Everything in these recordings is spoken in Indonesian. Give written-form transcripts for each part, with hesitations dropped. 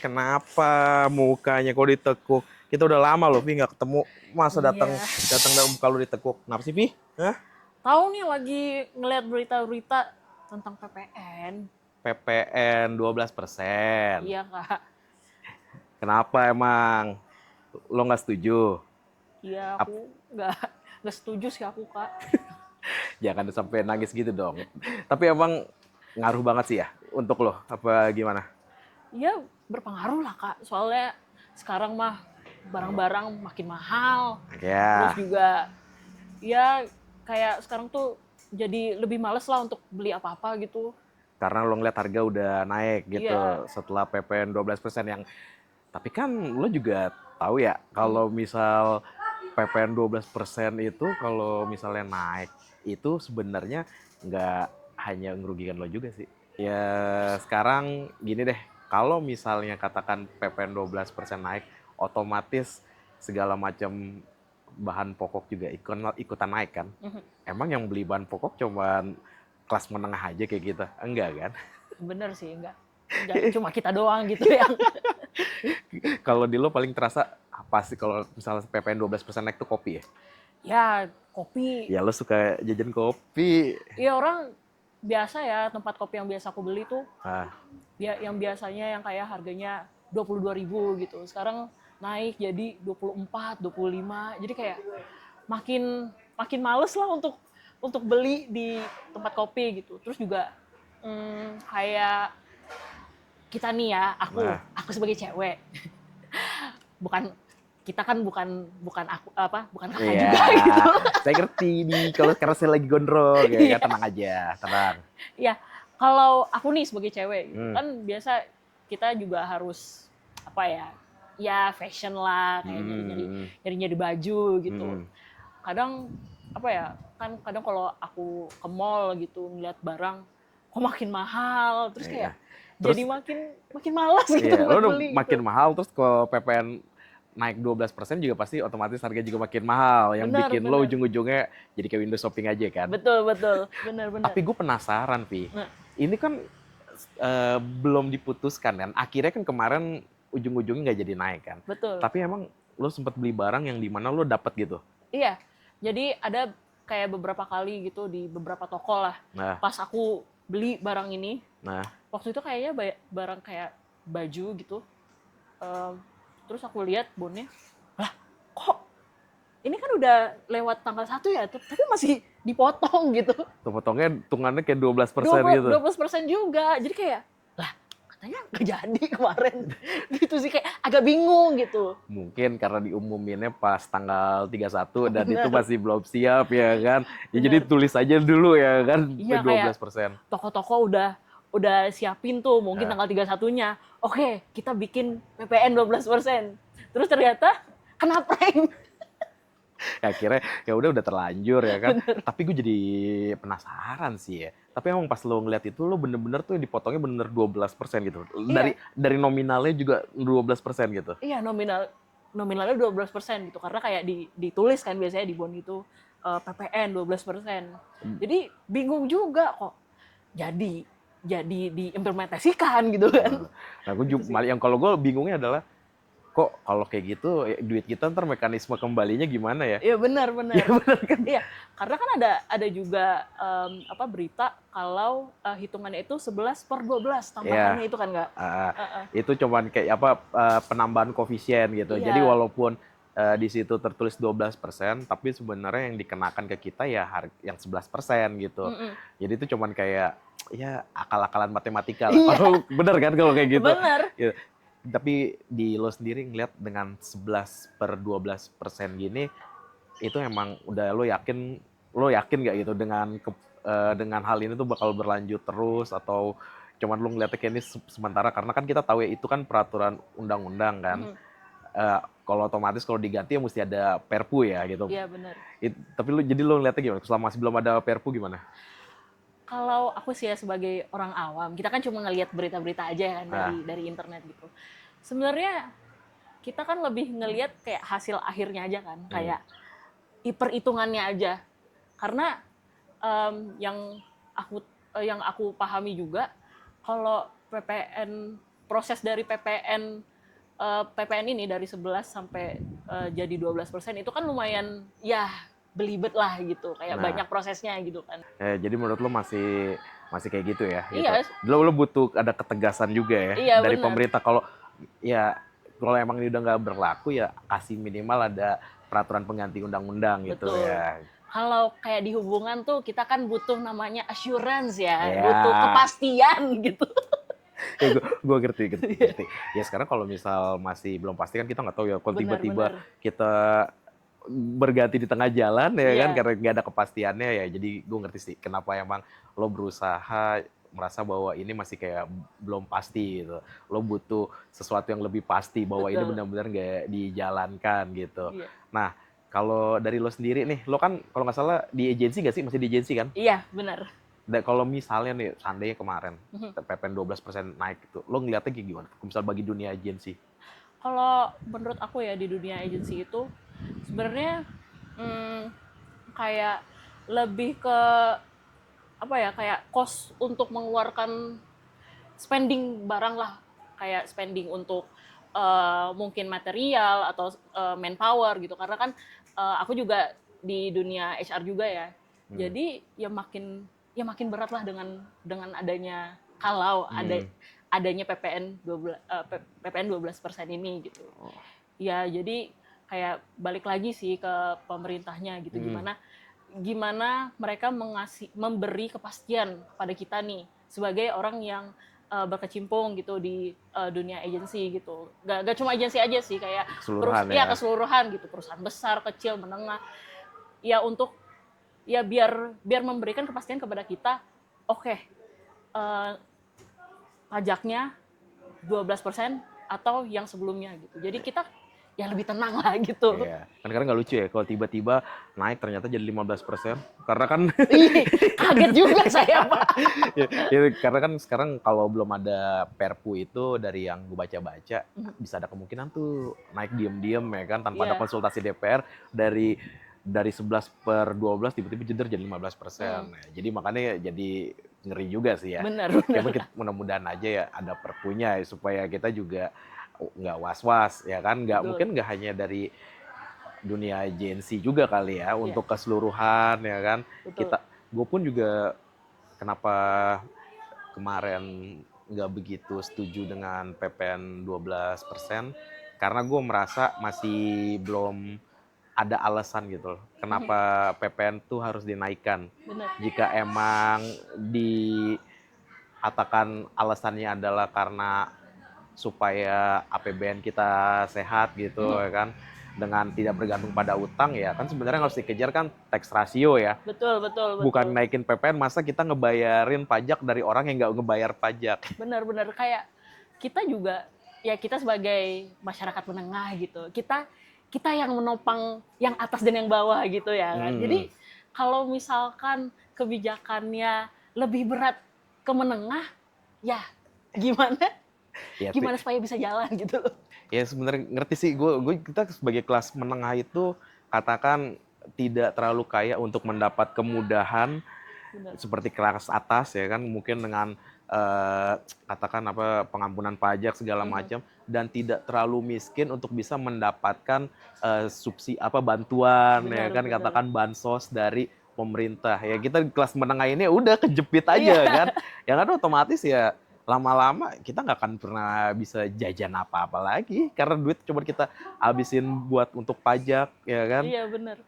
kenapa mukanya kok ditekuk? Kita udah lama loh, Vi, nggak ketemu. Masa datang Iya. datang dan muka lu ditekuk? Kenapa sih, Vi? Hah? Tahu nih lagi ngeliat berita-berita tentang PPN. PPN 12%. Iya kak. Kenapa emang? Lo nggak setuju? Iya Ap- aku nggak setuju sih aku kak. Jangan sampai nangis gitu dong. Tapi emang ngaruh banget sih ya untuk lo, apa gimana? Iya berpengaruh lah kak. Soalnya sekarang mah barang-barang makin mahal. Terus Ya, juga ya kayak sekarang tuh jadi lebih males lah untuk beli apa-apa gitu. karena lo ngeliat harga udah naik gitu Iya. setelah PPN 12% yang. Tapi kan lo juga tahu ya, kalau misal PPN 12% itu kalau misalnya naik, itu sebenarnya nggak hanya ngerugikan lo juga sih. Ya sekarang gini deh, kalau misalnya katakan PPN 12% naik, otomatis segala macam bahan pokok juga ikutan naik kan. Emang yang beli bahan pokok cuman kelas menengah aja kayak gitu? Enggak kan? Bener sih nggak cuma kita doang gitu yang Kalau di lo paling terasa apa sih kalau misalnya PPN 12% naik tuh kopi ya? ya kopi. Ya lo suka jajan kopi. Iya orang biasa ya tempat kopi yang biasa aku beli tuh Ah, ya yang biasanya yang kayak harganya 22.000 gitu. Sekarang naik jadi 24, 25. Jadi kayak makin makin males lah untuk beli di tempat kopi gitu. Terus juga kayak kita nih ya, nah, aku sebagai cewek, bukan kita kan bukan aku apa bukan kakak iya, juga gitu. saya ngerti nih. Kalau karena saya lagi gondrong, ya, Iya. ya tenang aja, tenang. Ya, kalau aku nih sebagai cewek gitu Hmm, kan biasa kita juga harus apa ya? Ya fashion lah kayak nyari-nyari hmm, nyari-nyari baju gitu. hmm, Kadang apa ya? Kan kadang kalau aku ke mall gitu ngeliat barang kok makin mahal, terus iya. kayak Terus, jadi makin makin malas gitu iya, lo buat udah beli makin gitu. mahal, terus kalau PPN naik 12% juga pasti otomatis harga juga makin mahal. Yang Benar, bikin lo benar. ujung-ujungnya jadi kayak window shopping aja kan. Betul, betul. Benar, benar. Tapi gue penasaran, Vi. Nah, Ini kan belum diputuskan kan. Akhirnya kan kemarin ujung-ujungnya nggak jadi naik kan. betul. Tapi emang lo sempat beli barang yang dimana lo dapet gitu. Iya. Jadi ada kayak beberapa kali gitu di beberapa toko lah. Nah, Pas aku beli barang ini, nah, waktu itu kayaknya barang kayak baju gitu. Em, terus aku lihat bonnya, lah kok ini kan udah lewat tanggal 1 ya, tapi masih dipotong gitu. tuh potongnya hitungannya kayak 12% 20, gitu. 12% juga. Jadi kayak, lah katanya nggak jadi kemarin. Gitu sih kayak agak bingung gitu. Mungkin karena diumuminnya pas tanggal 31 dan itu Bener, masih belum siap ya kan. Ya jadi bener. tulis aja dulu ya kan, Iya kayak 12%. toko-toko udah siapin tuh mungkin Nah, tanggal 31-nya. Oke, kita bikin PPN 12%. Terus ternyata kena prank. ya akhirnya ya udah terlanjur ya kan. Tapi gue jadi penasaran sih ya. Tapi emang pas lo ngeliat itu lo bener-bener tuh dipotongnya bener 12% gitu. Iya, Dari nominalnya juga 12% gitu. iya nominalnya 12% gitu. Karena kayak ditulis kan biasanya di bond itu PPN 12%. Jadi bingung juga kok. Jadi diimplementasikan gitu kan. Nah, gue Gitu juga, sih. yang kalau gue bingungnya adalah kok kalau kayak gitu ya, duit kita ntar mekanisme kembalinya gimana ya? Iya benar Ya benar. bener kan? Iya, karena kan ada juga apa berita kalau hitungannya itu 11/12 Ya, tambahannya itu kan nggak? uh, Heeh. itu cuman kayak apa penambahan koefisien gitu. Jadi Iya, walaupun di situ tertulis 12%, tapi sebenarnya yang dikenakan ke kita ya yang 11% gitu. mm-mm. Jadi itu cuman kayak ya akal-akalan matematika lah. Iya Kalau bener kan kalau kayak gitu. benar. Ya, tapi di lo sendiri ngeliat dengan 11/12% gini, itu emang udah lo yakin nggak gitu dengan hal ini tuh bakal berlanjut terus atau cuman lo ngeliatnya kayak ini sementara karena kan kita tahu ya itu kan peraturan undang-undang kan. Mhm. Kalau otomatis kalau diganti ya mesti ada perpu ya gitu. Iya benar. Tapi jadi lo ngeliatnya gimana? Selama masih belum ada perpu gimana? Kalau aku sih ya sebagai orang awam, kita kan cuma ngelihat berita-berita aja kan Nah, dari internet gitu. Sebenarnya kita kan lebih ngelihat kayak hasil akhirnya aja kan, kayak perhitungannya aja. Karena yang aku yang aku pahami juga kalau PPN proses dari PPN ini dari 11 sampai jadi 12% itu kan lumayan ya belibet lah gitu, kayak Nah. banyak prosesnya gitu kan. Jadi menurut lo masih kayak gitu ya? Gitu. Iya. Lo butuh ada ketegasan juga ya Iya, dari benar. pemerintah. Kalau emang ini udah nggak berlaku ya kasih minimal ada peraturan pengganti undang-undang gitu Betul. ya. Kalau kayak di hubungan tuh kita kan butuh namanya assurance ya, Ya. butuh kepastian gitu. Ya, gue ngerti. Ya sekarang kalau misal masih belum pasti kan kita nggak tahu ya. Kalau tiba-tiba Benar. kita berganti di tengah jalan ya Iya. kan karena nggak ada kepastiannya ya. Jadi gue ngerti sih kenapa emang lo berusaha merasa bahwa ini masih kayak belum pasti gitu. Lo butuh sesuatu yang lebih pasti bahwa ini Betul. benar-benar nggak dijalankan gitu. Iya. Nah, kalau dari lo sendiri nih, lo kan kalau nggak salah di agensi nggak sih? Masih di agensi kan? Iya, benar. Dan kalau misalnya nih, seandainya kemarin Mhm. PPN 12% naik gitu, lo ngeliatnya kayak gimana? Misal bagi dunia agensi. Kalau menurut aku ya di dunia agensi itu sebenarnya kayak lebih ke apa ya, kayak cost untuk mengeluarkan spending barang lah, kayak spending untuk mungkin material atau manpower gitu, karena kan aku juga di dunia HR juga ya. Jadi ya makin berat lah dengan adanya kalau adanya PPN 12% ini gitu. Ya jadi kayak balik lagi sih ke pemerintahnya gitu, gimana mereka memberi kepastian pada kita nih sebagai orang yang berkecimpung gitu di dunia agensi gitu. Gak cuma agensi aja sih, kayak Keseluruhan ya. keseluruhan gitu, perusahaan besar, kecil, menengah. Ya untuk ya biar memberikan kepastian kepada kita, oke, pajaknya 12% atau yang sebelumnya gitu. Jadi kita ya lebih tenang lah gitu. Iya. Kan kadang nggak lucu ya kalau tiba-tiba naik ternyata jadi 15%. Karena kan Ih, kaget juga saya, Pak. ya, karena kan sekarang kalau belum ada Perpu itu dari yang gue baca-baca bisa ada kemungkinan tuh naik diem-diem ya kan tanpa ada Iya. konsultasi DPR dari 11/12 tiba-tiba jeder jadi 15%. Nah, jadi makanya jadi ngeri juga sih ya. Benar. Ya, mudah-mudahan aja ya ada perpunya ya, supaya kita juga nggak was-was ya kan, mungkin nggak hanya dari dunia agensi juga kali ya, untuk keseluruhan ya kan. Betul. Gue pun juga kenapa kemarin nggak begitu setuju dengan PPN 12%, karena gue merasa masih belum ada alasan gitu loh, kenapa PPN tuh harus dinaikkan. Benar. Jika emang dikatakan alasannya adalah karena supaya APBN kita sehat gitu ya kan, dengan tidak bergantung pada utang ya kan, sebenarnya harus dikejar kan tax ratio ya. Betul. Bukan naikin PPN, masa kita ngebayarin pajak dari orang yang nggak ngebayar pajak. Benar, kayak kita juga ya, kita sebagai masyarakat menengah gitu, kita yang menopang yang atas dan yang bawah gitu ya kan. Jadi kalau misalkan kebijakannya lebih berat ke menengah, ya gimana supaya bisa jalan gitu loh. Ya sebenarnya ngerti sih, kita sebagai kelas menengah itu katakan tidak terlalu kaya untuk mendapat kemudahan. Benar. Seperti kelas atas ya kan, mungkin dengan katakan pengampunan pajak segala macam, dan tidak terlalu miskin untuk bisa mendapatkan bantuan ya kan, katakan bansos dari pemerintah. Ya kita di kelas menengah ini udah kejepit aja kan. Ya kan otomatis ya lama-lama kita nggak akan pernah bisa jajan apa-apa lagi karena duit cuma kita habisin buat untuk pajak ya kan. Iya benar.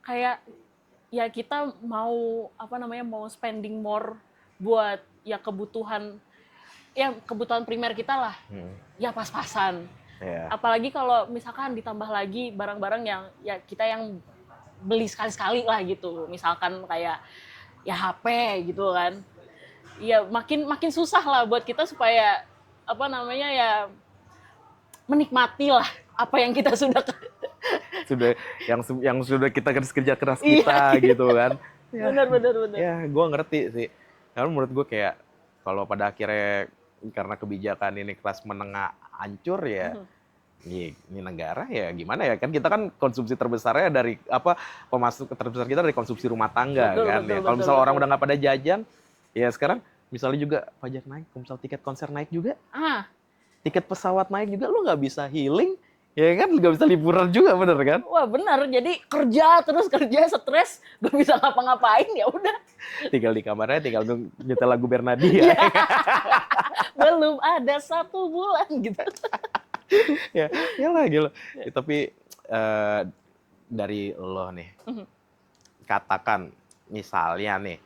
Kayak ya kita mau spending more buat ya kebutuhan primer kita lah. Ya pas-pasan. Yeah. Apalagi kalau misalkan ditambah lagi barang-barang yang ya kita yang beli sekali-sekali lah gitu. Misalkan kayak ya HP gitu kan. Ya makin susah lah buat kita supaya ya menikmati lah apa yang kita sudah yang sudah kita kerja keras kita gitu kan. Benar. Ya, gue ngerti sih. Karena menurut gue kayak kalau pada akhirnya karena kebijakan ini kelas menengah hancur ya, ini negara ya gimana ya kan, kita kan konsumsi terbesarnya dari pemasok terbesar kita dari konsumsi rumah tangga kan. Kalau misal orang udah nggak pada jajan, ya sekarang misalnya juga pajak naik, misal tiket konser naik juga. tiket pesawat naik juga lu nggak bisa healing, ya kan? Nggak bisa liburan juga, bener kan? Wah benar, jadi kerja terus kerja stres, gak bisa ngapa-ngapain ya udah. Tinggal di kamarnya, tinggal nyetel lagu Bernadia. Ya, belum ada 1 bulan gitu. Ya, iyalah gitu. Ya, tapi dari lo nih, katakan misalnya nih,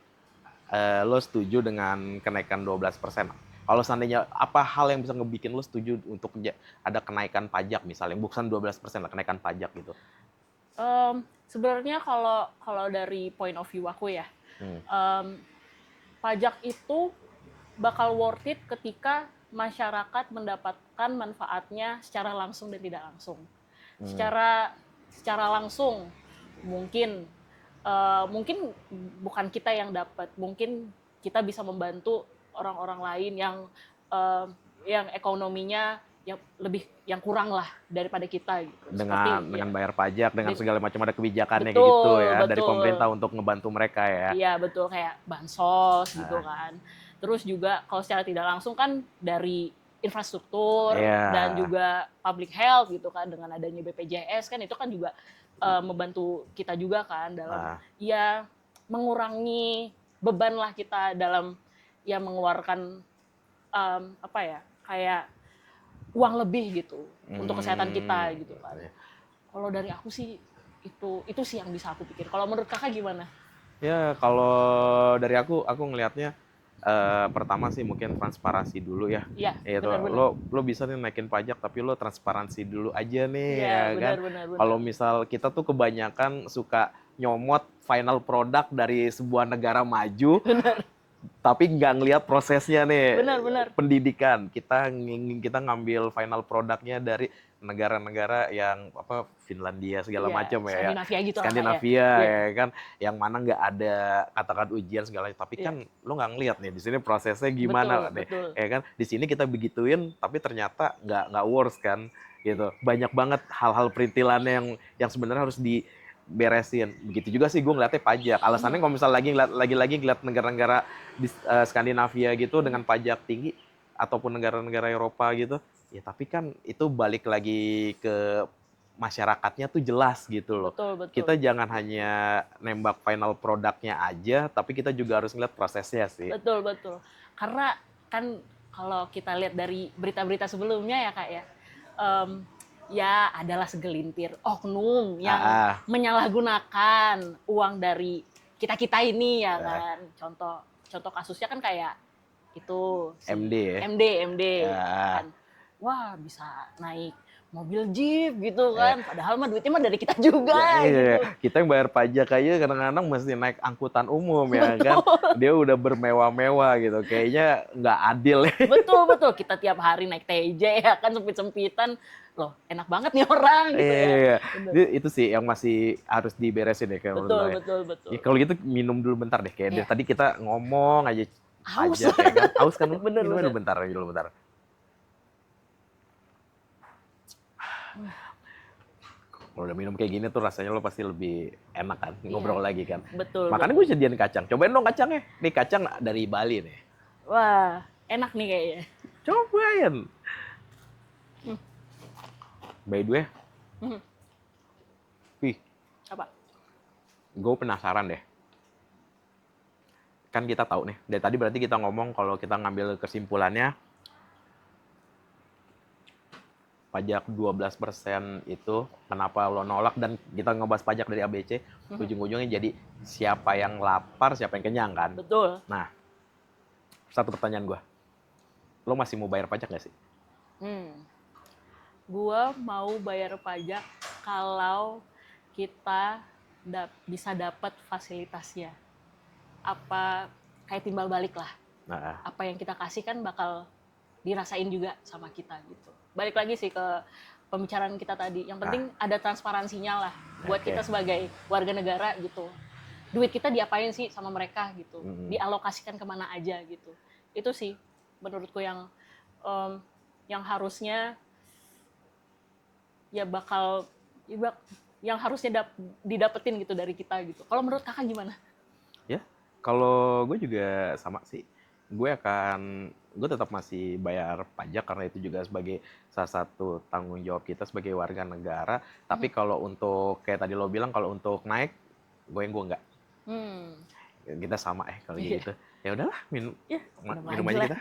lo setuju dengan kenaikan 12%. Kalau seandainya apa hal yang bisa ngebikin lo setuju untuk ada kenaikan pajak misalnya, bukan 12% lah, kenaikan pajak gitu. Sebenarnya kalau dari point of view aku ya, pajak itu bakal worth it ketika masyarakat mendapatkan manfaatnya secara langsung dan tidak langsung. Secara langsung mungkin bukan kita yang dapat, mungkin kita bisa membantu orang-orang lain yang ekonominya yang kurang lah daripada kita gitu. Dengan bayar pajak, dengan segala macam ada kebijakannya betul, kayak gitu ya, betul. dari pemerintah untuk ngebantu mereka ya. Iya betul, kayak bansos gitu kan. Terus juga kalau secara tidak langsung kan dari infrastruktur dan juga public health gitu kan, dengan adanya BPJS kan itu kan juga membantu kita juga kan dalam ya mengurangi beban lah kita dalam ya mengeluarkan kayak uang lebih gitu untuk kesehatan kita gitu kan. Kalau dari aku sih itu sih yang bisa aku pikir. Kalau menurut kakak gimana? Ya kalau dari aku ngelihatnya pertama sih mungkin transparansi dulu ya. Iya, benar. Lo bisa nih naikin pajak tapi lo transparansi dulu aja nih ya kan. Kalau misal kita tuh kebanyakan suka nyomot final product dari sebuah negara maju. Benar. Tapi nggak ngelihat prosesnya nih. Benar. Pendidikan kita ngambil final produknya dari negara-negara yang Finlandia segala macam ya. Skandinavia gitu Skandinavia ya kan, yang mana nggak ada katakan ujian segala, tapi kan lo nggak ngelihat nih di sini prosesnya gimana betul. Ya kan. Di sini kita begituin tapi ternyata nggak worse kan gitu. Banyak banget hal-hal perintilannya yang sebenarnya harus beresin. Begitu juga sih gue ngeliatnya pajak. Alasannya kalau misal lagi-lagi ngeliat negara-negara di Skandinavia gitu dengan pajak tinggi ataupun negara-negara Eropa gitu, ya tapi kan itu balik lagi ke masyarakatnya tuh jelas gitu loh. Betul. Kita jangan hanya nembak final produknya aja, tapi kita juga harus ngeliat prosesnya sih. Betul. Karena kan kalau kita lihat dari berita-berita sebelumnya ya Kak ya, ya adalah segelintir oknum yang menyalahgunakan uang dari kita ini ya kan. Contoh kasusnya kan kayak itu si MD kan. Wah, bisa naik mobil Jeep gitu kan. Padahal mah duitnya mah dari kita juga gitu. Kita yang bayar pajak aja kadang-kadang mesti naik angkutan umum ya kan. Dia udah bermewah-mewah gitu. Kayaknya nggak adil. Betul. Kita tiap hari naik TJ ya kan, sempit-sempitan. Loh, enak banget nih orang gitu ya. Itu sih yang masih harus diberesin ya kayak betul. Ya, kalau gitu minum dulu bentar deh. Kayak tadi kita ngomong aja. Haus. Ya kan? Haus kan? Bener. Minum bentar. Kalau udah minum kayak gini tuh rasanya lo pasti lebih enak kan, ngobrol lagi kan. Betul. Makanya gue sediain kacang. Cobain dong kacangnya. Nih kacang dari Bali nih. Wah, enak nih kayaknya. Cobain. By the way. Wih. Apa? Gue penasaran deh. Kan kita tahu nih, dari tadi berarti kita ngomong kalau kita ngambil kesimpulannya, pajak 12% itu kenapa lo nolak, dan kita ngebahas pajak dari ABC, ujung-ujungnya jadi siapa yang lapar, siapa yang kenyang kan? Betul. Nah, satu pertanyaan gue, lo masih mau bayar pajak nggak sih? Gue mau bayar pajak kalau kita bisa dapat fasilitasnya. Apa kayak timbal balik lah. Apa yang kita kasih kan bakal dirasain juga sama kita gitu. Balik lagi sih ke pembicaraan kita tadi. Yang penting ada transparansinya lah buat kita sebagai warga negara gitu. Duit kita diapain sih sama mereka gitu. Dialokasikan kemana aja gitu. Itu sih menurutku yang harusnya ya yang harusnya didapetin gitu dari kita gitu. Kalau menurut kakak gimana? Ya, kalau gue juga sama sih. gue tetap masih bayar pajak karena itu juga sebagai salah satu tanggung jawab kita sebagai warga negara. Tapi Mhm. kalau untuk kayak tadi lo bilang kalau untuk naik, gue nggak. Hmm, Kita sama kalau iya, gitu. Ya udahlah, ya udah maju minum aja lah. kita.